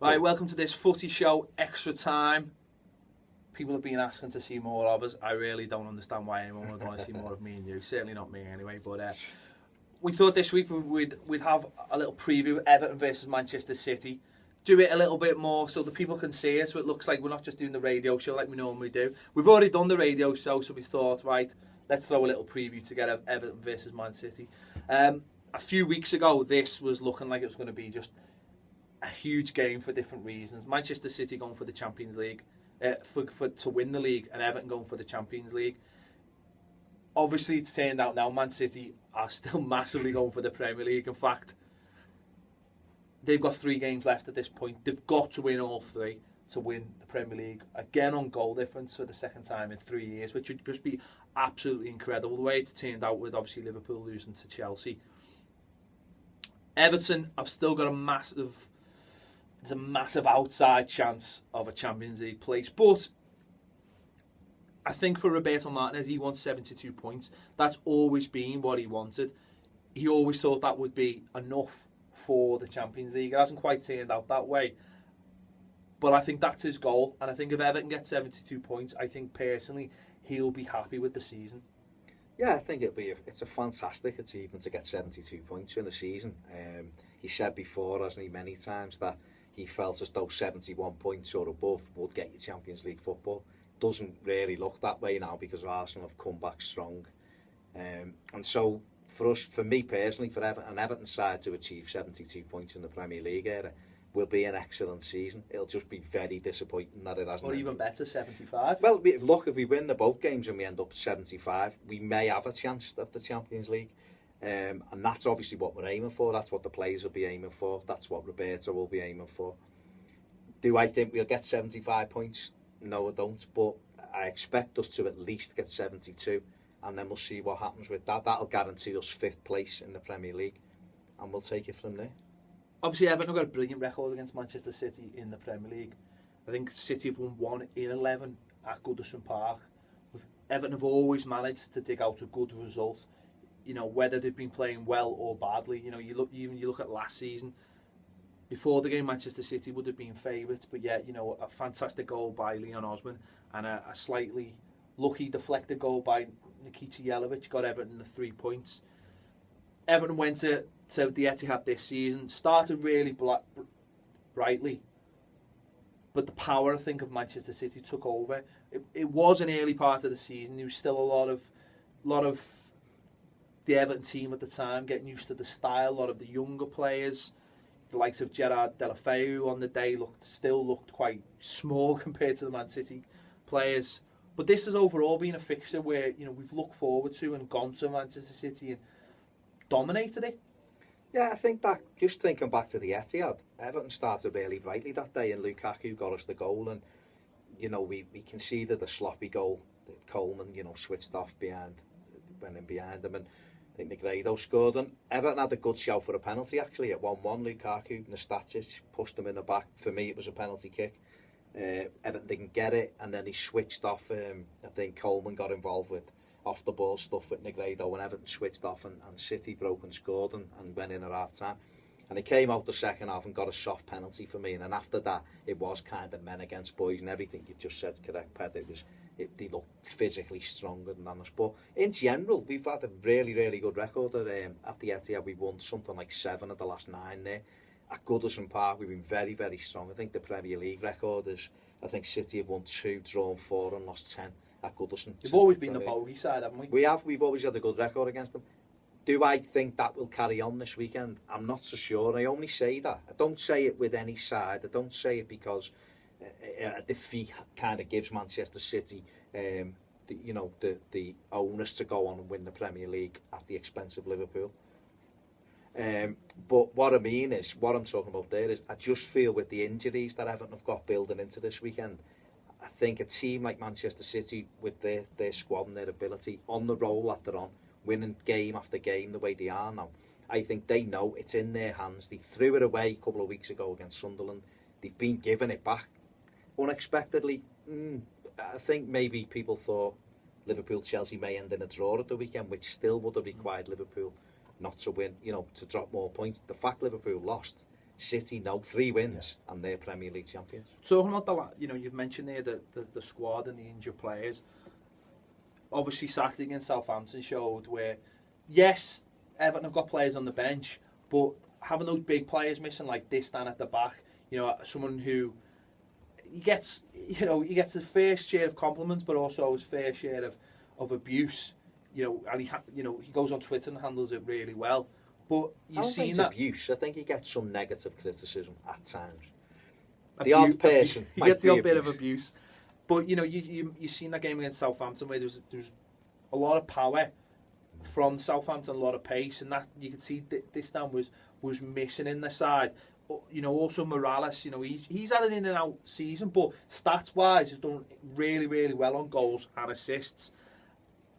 Right, welcome to this footy show, extra time. People have been asking to see more of us. I really don't understand why anyone would want to see more of me and you. Certainly not me anyway, but we thought this week we'd have a little preview, Everton versus Manchester City. Do it a little bit more so the people can see it, so it looks like we're not just doing the radio show like we normally do. We've already done the radio show, so we thought, right, let's throw a little preview together, Everton versus Man City. A few weeks ago, this was looking like it was going to be just a huge game for different reasons. Manchester City going for the Champions League, to win the league, and Everton going for the Champions League. Obviously, it's turned out now Man City are still massively going for the Premier League. In fact, they've got 3 games left at this point. They've got to win all 3 to win the Premier League. Again on goal difference for the second time in 3 years, which would just be absolutely incredible. The way it's turned out with obviously Liverpool losing to Chelsea. Everton have still got a massive outside chance of a Champions League place. But I think for Roberto Martinez, he wants 72 points. That's always been what he wanted. He always thought that would be enough for the Champions League. It hasn't quite turned out that way. But I think that's his goal. And I think if Everton gets 72 points, I think personally he'll be happy with the season. Yeah, I think it's a fantastic achievement to get 72 points in a season. He said before, hasn't he, many times, that he felt as though 71 points or above would get you Champions League football. Doesn't really look that way now because Arsenal have come back strong. And so for me personally, for an Everton side to achieve 72 points in the Premier League era will be an excellent season. It'll just be very disappointing that it hasn't. Or even better, 75. Well, look, if we win the both games and we end up at 75, we may have a chance of the Champions League. And that's obviously what we're aiming for. That's what the players will be aiming for. That's what Roberto will be aiming for. Do I think we'll get 75 points? No, I don't. But I expect us to at least get 72. And then we'll see what happens with that. That'll guarantee us 5th place in the Premier League. And we'll take it from there. Obviously, Everton have got a brilliant record against Manchester City in the Premier League. I think City have won 1 in 11 at Goodison Park. Everton have always managed to dig out a good result. You know, whether they've been playing well or badly. You know, you look at last season. Before the game, Manchester City would have been favourites, but yet, you know, a fantastic goal by Leon Osman and a slightly lucky deflected goal by Nikita Jelavic got Everton the 3 points. Everton went to the Etihad this season, started really brightly, but the power, I think, of Manchester City took over. It was an early part of the season. There was still a lot of the Everton team at the time getting used to the style. A lot of the younger players, the likes of Gerard Deulofeu on the day, still looked quite small compared to the Man City players. But this has overall been a fixture where, you know, we've looked forward to and gone to Manchester City and dominated it. Yeah, I think that, just thinking back to the Etihad, Everton started really brightly that day and Lukaku got us the goal, and, you know, we conceded a sloppy goal that Coleman, you know, switched off went in behind him, and I think Negredo scored, and Everton had a good shout for a penalty actually at 1-1. Lukaku, Nastasic pushed him in the back. For me it was a penalty kick. Everton didn't get it, and then he switched off. I think Coleman got involved with off the ball stuff with Negredo, and Everton switched off, and City broke and scored and went in at half time. And he came out the second half and got a soft penalty for me, and then after that it was kind of men against boys, and everything you just said's correct, Ped. They look physically stronger than us, but in general we've had a really, really good record at the Etihad. We've won something like 7 of the last 9 there. At Goodison Park we've been very, very strong. I think the Premier League record is, I think City have won 2, drawn 4 and lost 10 at Goodison. We've always been the bogey side, haven't we? We've always had a good record against them. Do I think that will carry on this weekend? I'm not so sure. I only say that. I don't say it with any side. I don't say it because a defeat kind of gives Manchester City the onus to go on and win the Premier League at the expense of Liverpool. But what I mean is, what I'm talking about there is, I just feel with the injuries that Everton have got building into this weekend, I think a team like Manchester City with their squad and their ability on the roll that they're on, winning game after game the way they are now, I think they know it's in their hands. They threw it away a couple of weeks ago against Sunderland. They've been giving it back unexpectedly. I think maybe people thought Liverpool-Chelsea may end in a draw at the weekend, which still would have required Liverpool not to win, to drop more points. The fact Liverpool lost City, no, 3 wins, and they're Premier League champions. Talking about you've mentioned there the squad and the injured players. Obviously, Saturday against Southampton showed where, yes, Everton have got players on the bench, but having those big players missing, like Distan at the back, someone who he gets his fair share of compliments, but also his fair share of abuse. And he goes on Twitter and handles it really well. But you've seen that abuse. I think he gets some negative criticism at times. The odd person he gets the odd bit of abuse. But you've seen that game against Southampton where there was a lot of power from Southampton, a lot of pace, and that you could see this time was missing in the side. Also Morales, he's had an in and out season, but stats wise, he's done really, really well on goals and assists.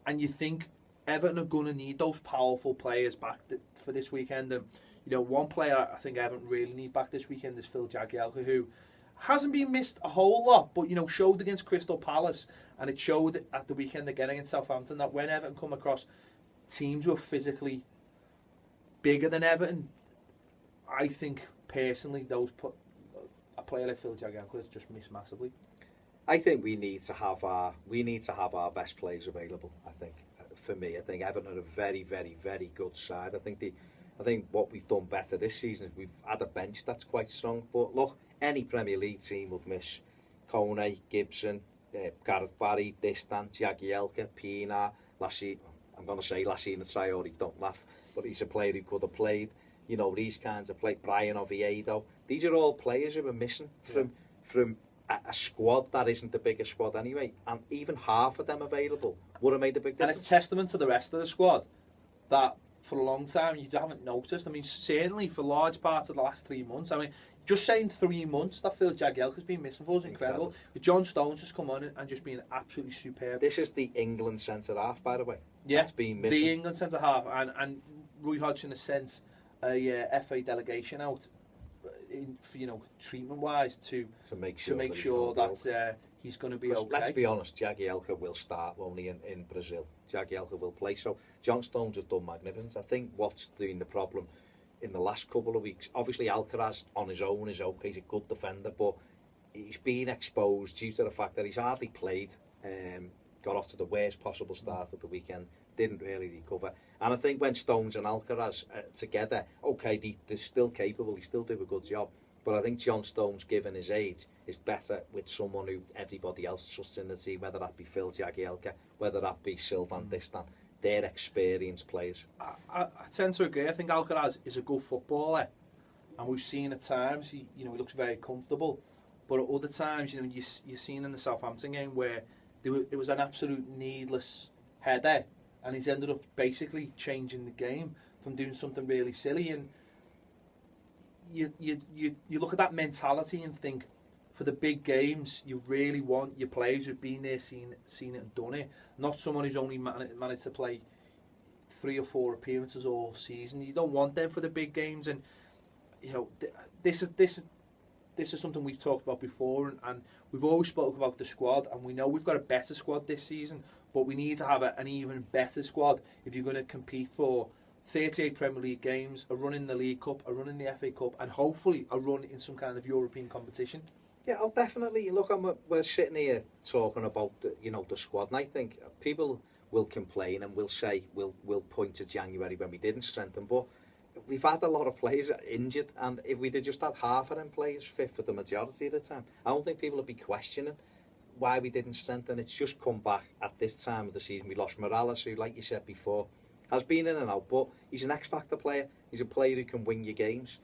And you think Everton are going to need those powerful players back for this weekend. And one player I think Everton really need back this weekend is Phil Jagielka, who hasn't been missed a whole lot, but showed against Crystal Palace, and it showed at the weekend again against Southampton that when Everton come across teams who are physically bigger than Everton, I think personally a player like Phil Jagielka has just missed massively. I think we need to have our best players available. I think for me, I think Everton are a very, very, very good side. I think what we've done better this season is we've had a bench that's quite strong. But look, any Premier League team would miss Kone, Gibson, Gareth Barry, Distan, Jagielka, Pina, Lassie. I'm going to say Lassie Traore, don't laugh, but he's a player who could have played. These kinds of play. Brian Oviedo. These are all players who are missing from a squad that isn't the biggest squad anyway, and even half of them available would have made a big difference. And it's a testament to the rest of the squad that for a long time you haven't noticed. I mean, certainly for large parts of the last 3 months. I mean, just saying 3 months that Phil Jagielka's been missing for is incredible. With John Stones just come on and just been absolutely superb. This is the England centre half, by the way. Yeah, that's been missing. The England centre half, and Roy Hodgson has sent a FA delegation out. Treatment wise to make sure that he's going to be okay. Let's be honest, Jagielka will start only in Brazil. Jagielka will play. So John Stones has done magnificent. I think what's doing the problem in the last couple of weeks, obviously Alcaraz on his own is okay, he's a good defender, but he's been exposed due to the fact that he's hardly played, got off to the worst possible start of the weekend, didn't really recover. And I think when Stones and Alcaraz together, okay, they're still capable, they still do a good job. But I think John Stones, given his age, is better with someone who everybody else trusts in the team, whether that be Phil Jagielka, whether that be Sylvain Distan. They're experienced players. I tend to agree. I think Alcaraz is a good footballer, and we've seen at times he looks very comfortable. But at other times, you've seen in the Southampton game where it was an absolute needless header, and he's ended up basically changing the game from doing something really silly. And you look at that mentality and think, for the big games, you really want your players who've been there, seen it and done it, not someone who's only managed to play 3 or 4 appearances all season. You don't want them for the big games, and this is something we've talked about before, and we've always spoken about the squad, and we know we've got a better squad this season, but we need to have an even better squad if you're going to compete for 38 Premier League games, a run in the League Cup, a run in the FA Cup, and hopefully a run in some kind of European competition. Yeah, I'll definitely. Look, we're sitting here talking about the squad, and I think people will complain and will say we'll point to January when we didn't strengthen, but we've had a lot of players injured, and if we'd have just had half of them players fit for the majority of the time, I don't think people would be questioning why we didn't strengthen. It's just come back at this time of the season. We lost Morales, who, like you said before, has been in and out, but he's an X-factor player. He's a player who can win your games.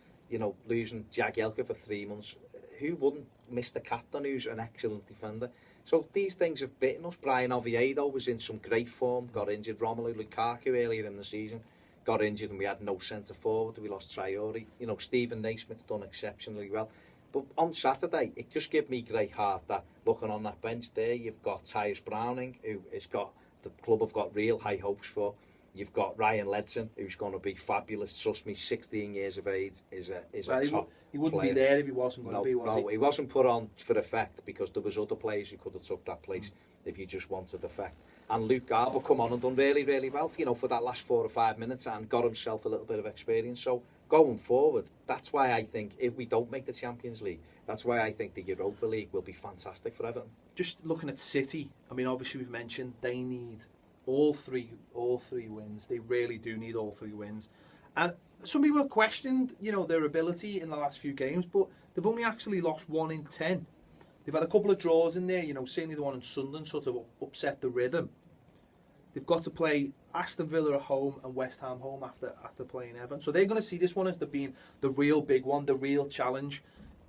Losing Jagielka for 3 months, who wouldn't miss the captain, who's an excellent defender? So these things have bitten us. Brian Oviedo was in some great form, got injured. Romelu Lukaku earlier in the season got injured, and we had no centre forward. We lost Traore. Stephen Naismith's done exceptionally well. But on Saturday, it just gave me great heart that looking on that bench there, you've got Tyus Browning, who has got the club have got real high hopes for. You've got Ryan Ledson, who's going to be fabulous. Trust me, 16 years of age is a top He wouldn't player. be there if he wasn't going to be, was he? No, he wasn't put on for effect, because there was other players who could have took that place if you just wanted effect. And Luke Garber come on and done really, really well, for that last 4 or 5 minutes, and got himself a little bit of experience. So going forward, that's why I think if we don't make the Champions League, that's why I think the Europa League will be fantastic for Everton. Just looking at City, I mean, obviously we've mentioned they need all three wins. They really do need all 3 wins. And some people have questioned, their ability in the last few games, but they've only actually lost 1 in 10. They've had a couple of draws in there, certainly the one in Sunderland sort of upset the rhythm. They've got to play Aston Villa at home and West Ham home after playing Everton. So they're going to see this one as being the real big one, the real challenge.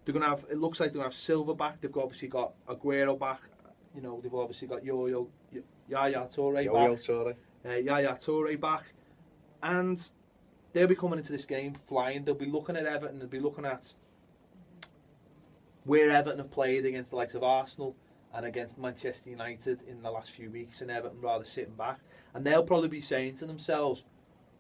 They're going to have, it looks like they're going to have Silva back. They've obviously got Aguero back. They've obviously got Yaya Toure back. And they'll be coming into this game flying. They'll be looking at Everton. They'll be looking at where Everton have played against the likes of Arsenal and against Manchester United in the last few weeks, and Everton rather sitting back. And they'll probably be saying to themselves,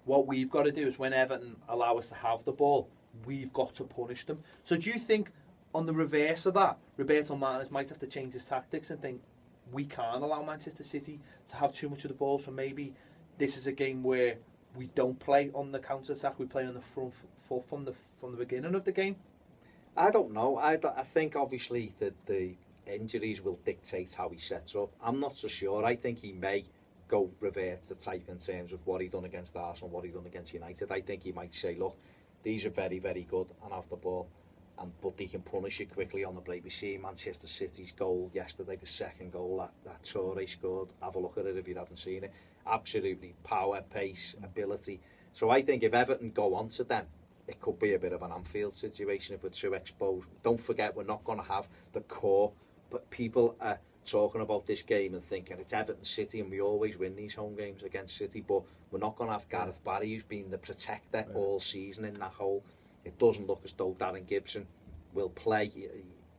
what we've got to do is when Everton allow us to have the ball, we've got to punish them. So do you think, on the reverse of that, Roberto Martinez might have to change his tactics and think, we can't allow Manchester City to have too much of the ball, so maybe this is a game where we don't play on the counter-attack, we play on the front foot from the beginning of the game? I don't know. I think obviously that the injuries will dictate how he sets up. I'm not so sure. I think he may go revert to type in terms of what he done against Arsenal, what he done against United. I think he might say, look, these are very, very good and have the ball, but they can punish you quickly on the break. We see Manchester City's goal yesterday, the second goal that Toure scored. Have a look at it if you haven't seen it. Absolutely power, pace, ability. So I think if Everton go on to them, it could be a bit of an Anfield situation if we're too exposed. Don't forget, we're not going to have the core, but people are talking about this game and thinking it's Everton City and we always win these home games against City, but we're not going to have Gareth Barry, who's been the protector all season in that hole. It doesn't look as though Darren Gibson will play.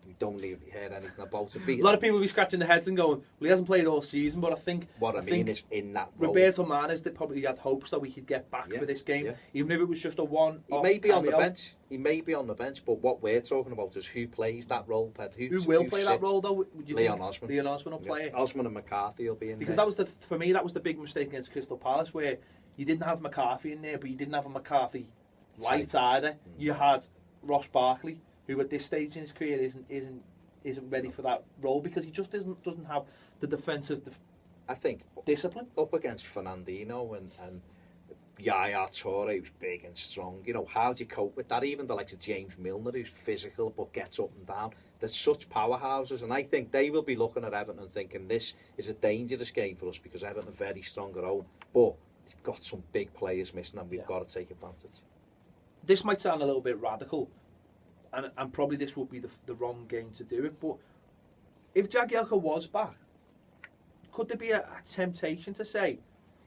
We don't hear anything about it. A lot of people will be scratching their heads and going, well, he hasn't played all season, but I think is in that role. Roberto Martinez that probably had hopes that we could get back for this game, even if it was just a one. He may be on the bench. He may be on the bench, but what we're talking about is who plays that role, Ped. Who will play that role, though? Would you Leon think? Osman. Leon Osman will play it. Osman and McCarthy will be in because there. For me, that was the big mistake against Crystal Palace, where you didn't have McCarthy in there, but you didn't have a McCarthy light either. You had Ross Barkley, who at this stage in his career isn't ready for that role because he just doesn't have the defensive discipline. Up against Fernandinho and Yaya Toure, who's big and strong, how do you cope with that? Even the likes of James Milner, who's physical but gets up and down. They're such powerhouses, and I think they will be looking at Everton and thinking this is a dangerous game for us because Everton are very strong at home, but they've got some big players missing and we've got to take advantage. This might sound a little bit radical, and probably this would be the wrong game to do it, but if Jagielka was back, could there be a temptation to say,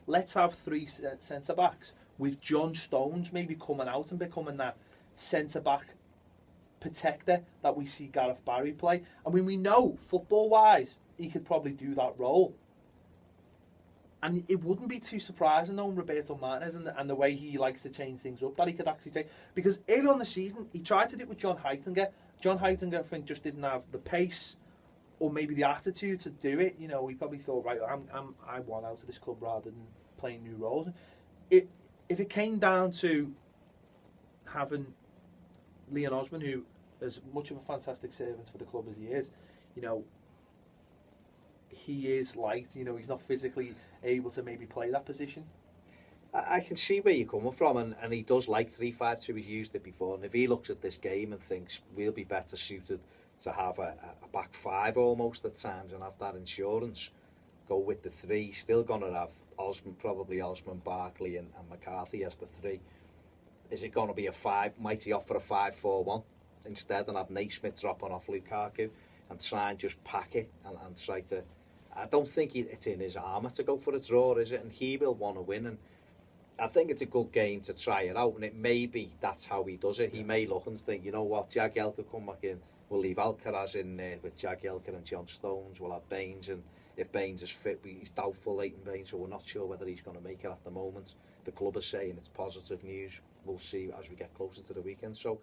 let's have 3 centre-backs with John Stones maybe coming out and becoming that centre-back protector that we see Gareth Barry play? I mean, we know, football-wise, he could probably do that role. And it wouldn't be too surprising, though, Roberto Martinez and the way he likes to change things up, that he could actually take. Because early on in the season, he tried to do it with John Heitinger. John Heitinger, I think, just didn't have the pace or maybe the attitude to do it. He probably thought, right, I want out of this club rather than playing new roles. If it came down to having Leon Osman, who is much of a fantastic servant for the club as he is, he is light, he's not physically able to maybe play that position. I can see where you're coming from, and he does like 3-5-2, he's used it before, and if he looks at this game and thinks we'll be better suited to have a back 5 almost at times and have that insurance, go with the 3, still going to have Osman, Barkley and McCarthy as the 3. Is it going to be a 5? Might he offer a 5-4-1 instead and have Naismith dropping off Lukaku and try and just pack it and try to... I don't think it's in his armour to go for a draw, is it? And he will want to win, and I think it's a good game to try it out, and it may be that's how he does it. He may look and think, you know what, Jagielka come back in, we'll leave Alcaraz in there with Jagielka and John Stones, we'll have Baines, and if Baines is fit, he's doubtful, Leighton Baines, so we're not sure whether he's going to make it at the moment. The club is saying it's positive news. We'll see as we get closer to the weekend. So